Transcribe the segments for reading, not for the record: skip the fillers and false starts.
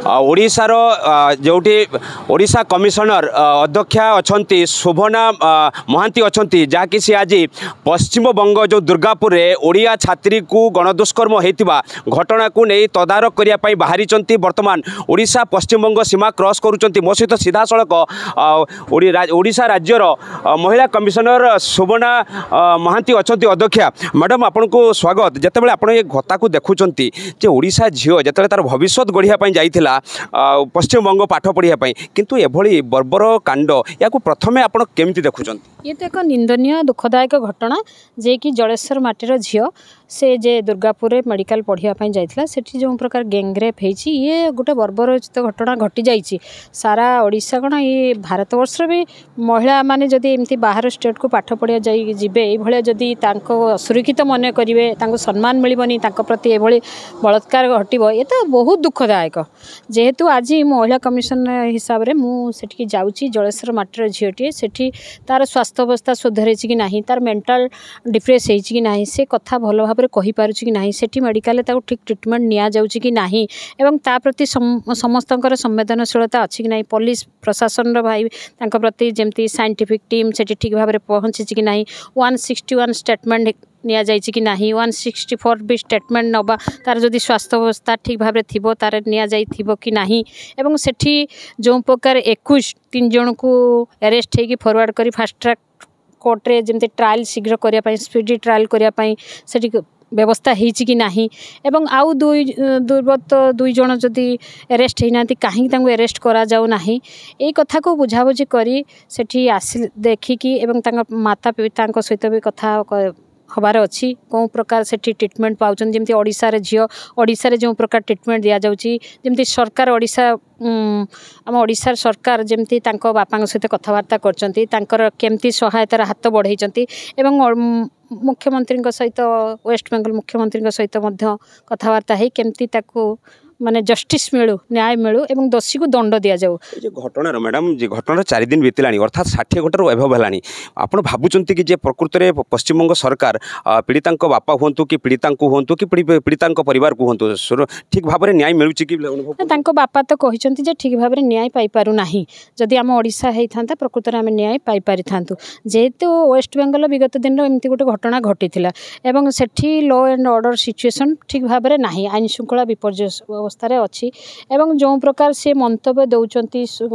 ओडिशार जोटी ओडिशा कमिशनर अध्यक्षा अछंती शोभना महांती अछंती जहाँकि सी आज पश्चिम बंग जो दुर्गापुर रे ओडिया छात्री को गणदुष्कर्म होता घटना को नहीं तदारक करने बाहरी बर्तमान ओडिशा पश्चिम बंग सीमा क्रॉस करुँच मो सहित सीधा सड़क ओडिशा राज्यर महिला कमिशनर शोभना महांती अछंती अध्यक्षा मैडम आपन को स्वागत जितेबाला आप घटा को देखुंट ओडिशा झील जिते तार भविष्य गढ़ापी जाइला पश्चिम बंग पाठ पढ़ापी किंतु एभली बर्बर कांड या प्रथमे आप केमती देखुं ये तो एक निंदनीय दुखदायक घटना जे कि जलेश्वर माटीर झील से जे दुर्गापुर मेडिकल पढ़ापी जाइला सेठी जो प्रकार गैंगरेप होती ये गोटे बर्बरचित घटना घटी जाइए सारा ओडिशा कण ये भारत वर्ष भी महिला माने जदि एमती बाहर स्टेट को पाठ पढ़ा जाइबे ये जदि असुरक्षित मन करेंगे सम्मान मिलबनी प्रति ये बलात्कार घटव ये तो बहुत दुखदायक जेहेतु आज महिला कमिशन हिसाब से मुझे जाऊँगी जलेश्वर माटीर झीलटे से तार स्वास्थ्य अवस्था सुधर कि ना तार मेंटल डिप्रेस कि ना से कथा भल भाव में कहीपर कि ना से मेडिकल ठीक ट्रिटमेंट नि जाऊँगी कि ना एवं ता प्रति समस्त संवेदनशीलता अच्छी कि ना पुलिस प्रशासन भाई प्रति जमती साइंटिफिक टीम से ठीक भाव में पहुँची कि ना 161 स्टेटमेंट निया जाइछि कि नाही 164 भी स्टेटमेंट नबा तार जदि स्वास्थ्य अवस्था ठीक भाव में तार निया जाई थिबो कि नाही एवं सेठी जो प्रकार 21 3 जन को अरेस्ट होगी फॉरवर्ड करी फास्ट ट्रैक कोर्ट रे जमते ट्रायल शीघ्र करिया पई स्पीडी ट्रायल करिया पई सेठी व्यवस्था होती कि ना एवं आउ दुर्वृत्त 2 जन जदि अरेस्ट होना कहीं अरेस्ट करा जाऊ नाही ए कथा को बुझाबुझी करी सेठी आसी देखिकी एवं माता पिता सहित भी कथा हबार अच्छी कौ प्रकार से ट्रिटमेंट पाँच जमी ओडिशा रे झील ओडिशा रे जो प्रकार ट्रिटमेंट दि जाऊँगी जमी सरकार ओडिशा आम ओडिशा सरकार जमी बापा सहित कथबार्ता कर केमती सहायतार हाथ बढ़ई मुख्यमंत्री सहित वेस्ट बेंगल मुख्यमंत्री सहित कथबार्ता है केमती माने जस्टिस मिलू न्याय मिलू एवं दोषी को दंड दि जाऊ घटना मैडम जे घटना 4 दिन बीतला अर्थात 60 घंटार एभव है आपड़ भावुंट कि प्रकृत में पश्चिम बंग सरकार पीड़िता बापा हूँ कि पीड़िता हूँ कि पीड़िता परिवार को हूँ ठीक भाव में न्याय मिलूँ कि बापा तो कहते ठीक भाव में न्याय पाइपारू ना जदि आम ओडिशा होता प्रकृत में आम न्याय पाइपारि था जेहेतु वेस्ट बेंगल विगत दिन एमती गोटे घटना घटी एवं सेठी लॉ एंड ऑर्डर सिचुएशन ठीक भाव में ना आईन श्रृंखला विपर्य अवस्था अच्छी एवं जो प्रकार से मंतव्य दौरान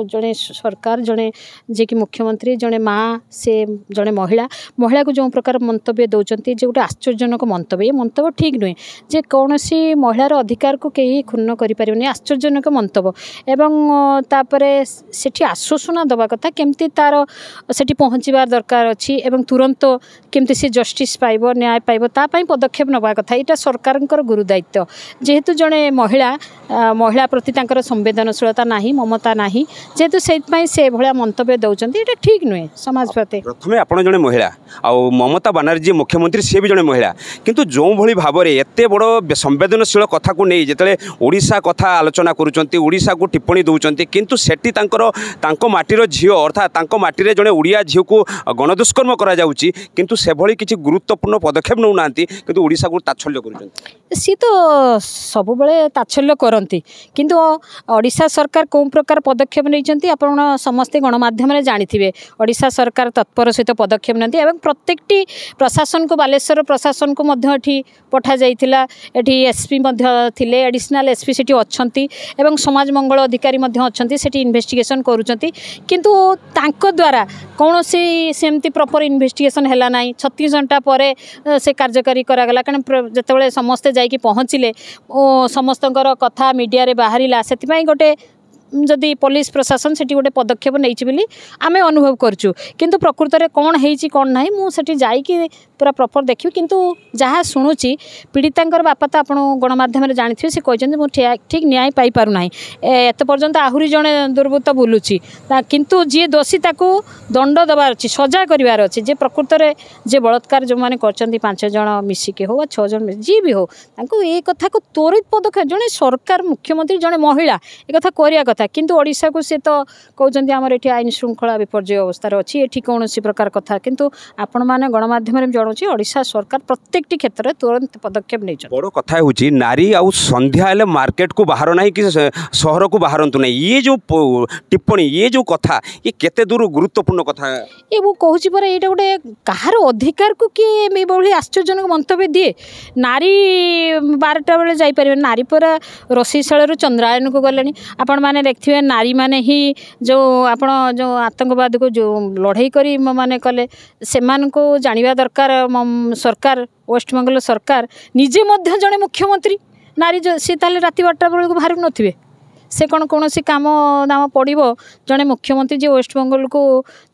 जड़े सरकार जड़े जे कि मुख्यमंत्री जड़े माँ से जड़े महिला को जो प्रकार मंतव्य दौरान जे गोटे आश्चर्यजनक मंतव्य ये मंतव्य ठीक नुहे जे कौन सी महिलार अधिकार को कहीं क्षुण्ण करें आश्चर्यजनक मंतव्य एवं तापर सेठी आश्वासना दवा कथा केमती तार सेठी पहुँचबार दरकार अच्छी एवं तुरंत केमती से जस्टिस पाइब न्याय पाइब तापाई पदक्षेप नवा कथा यहाँ सरकार गुरुदायित्व जेहेतु जड़े महिला प्रति संवेदनशीलता ना ममता ना जेहेतु से भाया मंतव्य दौरान ये ठीक नुहे समाज प्रति प्रथम आप जड़े महिला आ ममता बनर्जी मुख्यमंत्री सी भी जड़े महिला किंतु जो भली भाव में एत बड़ संवेदनशील कथा को नहीं जिते ओडिशा कथा आलोचना करुँचा को टिप्पणी दौरान किंतु सेठी माटीर झील अर्थात माटी जड़े ओडिया झील को गणदुष्कर्म करा जाउची किंतु से भली किसी गुरुत्वपूर्ण पदक्षेप नौ ना किंतु ओडिशा को तात्सल्य कर सी तो सब बड़े तात्सल्य करती किंतु ओडिशा सरकार कौ प्रकार पदक्षेप नहीं आप समस्ते गणमाध्यम जानी ओडिशा सरकार तत्पर सहित पदक्षेप नहीं प्रत्येकटी प्रशासन को बालेश्वर प्रशासन को पठा जाइथिला एठी एसपी थिले एडिशनल एसपी सेठी अच्छी एवं समाज मंगल अधिकारी अच्छी सेठी इन्वेस्टिगेशन करुँच किंतु तांको द्वारा कौन सेमती प्रॉपर इन्वेस्टिगेशन है ना 36 घंटा पर से कार्यकारी करागला कारण जिते समस्ते जाइए पहुँचले समस्त कथा मीडिया रे बाहरिला से गोटे जदि पुलिस प्रशासन से गोटे पदक्षेप नहीं आम अनुभव करूँ किंतु प्रकृत में कौन है कौन ना मुझे जाकि पूरा प्रॉपर देखिए किंतु जहाँ शुणुची पीड़िता बापा तो आप गणमाध्यम जानी से कहते मुझे ठीक न्याय पाइपार ना एत पर्यंत आहरी जड़े दुर्वृत्त बुलूची किंतु जी दोषी ताकू दंड देवार अच्छी सजा करार अच्छी जे प्रकृत में जे बलात्कार जो मैंने कर 5 जन मिसिके हो 6 जन जी भी हो ये कथा को त्वरित पदक्षेप जड़े सरकार मुख्यमंत्री जड़े महिला एक कथा कथा किंतु ओडिशा को से तो कहते आमर ये आईन श्रृंखला विपर्य अवस्था अच्छी ये कौन प्रकार कथा किंतु आपण मैंने गणमाध्यम जनाऊँ ओडिशा सरकार प्रत्येक क्षेत्र में तुरंत पदक्षेप नहीं। बड़ कथा हूँ नारी आउ संध्या हेले मार्केट को बाहर ना कि सहर को बाहरतु ना ये जो टिप्पणी ये जो कथा ये केते दूर गुरुत्वपूर्ण कथा ये वो कहूँ पर यहाँ गोटे कहार अधिकार को किए आश्चर्यजनक मंतव्य दिए नारी 12टा बेले जापर नारी पर रोषैशालू चंद्रायन को गले आपण मैंने देखिए नारी माने ही जो आपण जो आतंकवाद को जो लड़ाई करी माने कले से जानिबा दरकार सरकार वेस्टबंगाल सरकार निजे मध्य जड़े मुख्यमंत्री नारी सी ताले राति 12टा बेल को बाहर नथिबे से कौन कौन काम दाम पड़ो जड़े मुख्यमंत्री जी वेस्टबंगाल को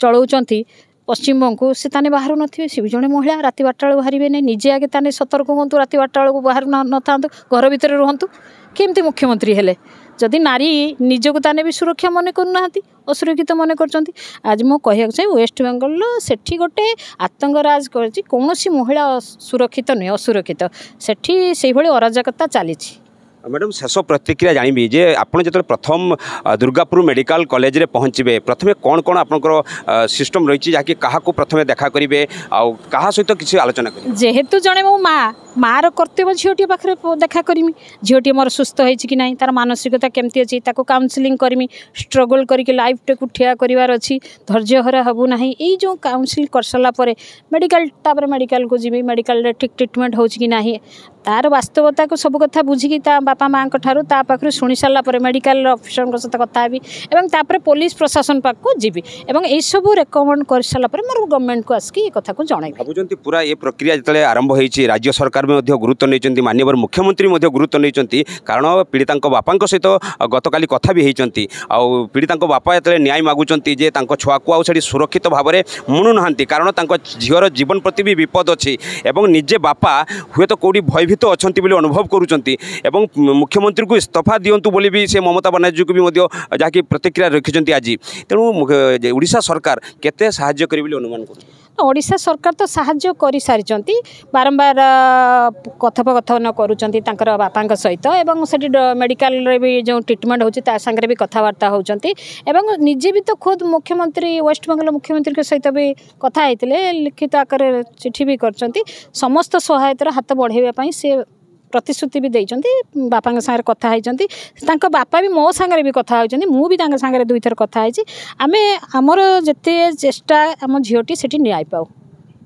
चलाउछंती पश्चिमबंग को से ताने बाहर नथिबे सी भी जड़े महिला राति 12टा बेल बाहर नहीं निजे आगे ताने सतर्क हूँ राति 12टा बेल बाहर न था घर भितर रुहतु केमती मुख्यमंत्री हेले जदि नारी निजको ताने भी सुरक्षा मन करना असुरक्षित मन कर आज मु कह चाहिए वेस्टबंगाल सेठी गोटे आतंकराज कर कौन महिला सुरक्षित नुहे असुरक्षित सेठी से अराजकता चली। मैडम शेष प्रतिक्रिया जानवी जे आपड़ जो प्रथम दुर्गापुर मेडिकल कॉलेज रे पहुँचे प्रथम कौन कौन आपंकर सिस्टम रही जहाँकि क्या प्रथम देखा करेंगे आउ क्या सहित किसी आलोचना करेंगे जेहेतु जड़े मो माँ कर्तव्य झीटी पाखे देखा करमी झीटी मोर सुस्थ होती कि ना तार मानसिकता केमती अच्छी काउनसिलिंग करमी स्ट्रगल करके लाइफ टे ठिया करार अच्छी धैर्य हरा हबू ना ये जो काउनसिल कर सारापर मेडिकल मेडिकल को जी मेडिकल ठीक ट्रिटमेंट हो ना तार वास्तवता को सब कथा बुझिकी बापा माँ ठारू पाखु शुणी सारापर मेडिकल अफिसर सहित कथा भी पुलिस प्रशासन पाक को जीवी यही सब रेकमेंड कर सारापर मोर गवर्नमेंट को आसिक ये कथा को जन भावुं पूरा ये प्रक्रिया जो आरंभ होती राज्य सरकार में गुरुत्व नहीं माननीय मुख्यमंत्री गुरुत्व नहीं कारण पीड़िता बापा सहित गतकाली कथा भी होती आउ पीड़िता बापा जो न्याय मागुंट जे छुआ को आउे सुरक्षित भाव में मुणु ना कारण झीवर जीवन प्रति भी विपद अच्छी निजे बापा हुए तो कौटी भयभीत अच्छा अनुभव करुँच मुख्यमंत्री को इस्तीफा दिंतु बोली भी से ममता बनर्जी को भी जहाँकि प्रतिक्रिया रखिंट आज तेणु ओडिशा सरकार केते साहाय्य करें अनुमान कर ओडिशा सरकार तो साहाय्य कर सारी बारंबार कथोपकथन कर बापा सहित एवं से मेडिकल रे भी जो ट्रिटमेंट होता सांगे भी कथबार्ता होती निजे भी तो खुद मुख्यमंत्री वेस्टबंगाल मुख्यमंत्री के सहित भी कथा होते लिखित आकार चिठी भी कर समस्त सहायतार हाथ बढ़ाई से प्रतिश्रुति भी देइचंती बापा सागर कथा होती बापा भी मो सागर भी कथा होती मुझे भी सागर 2 थर कथा होती आम आमर जिते चेष्टा आम झीटी से न्याय पाऊ।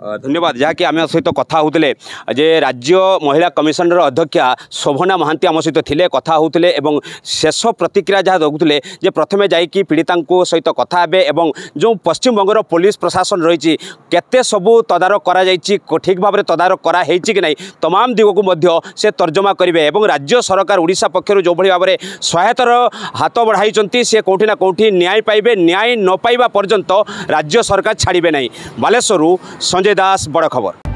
धन्यवाद जहाँकि आम सहित कथा होते जे राज्य महिला कमिशनर अध्यक्षा शोभना महांती आम सहित थे कथा होते शेष प्रतिक्रिया जहाँ दौले जे प्रथमे जाकि पीड़िता सहित कथा हे जो पश्चिम बंगर पुलिस प्रशासन रही केते सबू तदारक करा ठीक भाव में तदारक कराई कि नहीं तमाम दिग को से तर्जमा करेंगे राज्य सरकार ओडिशा पक्षर जो भाव में सहायतार हाथ बढ़ाई से कौटी ना कौटी न्याय पाइबे न्याय न पाइबा पर्यंत राज्य सरकार छाड़े ना। बालेश्वर संजय दास बड़ खबर।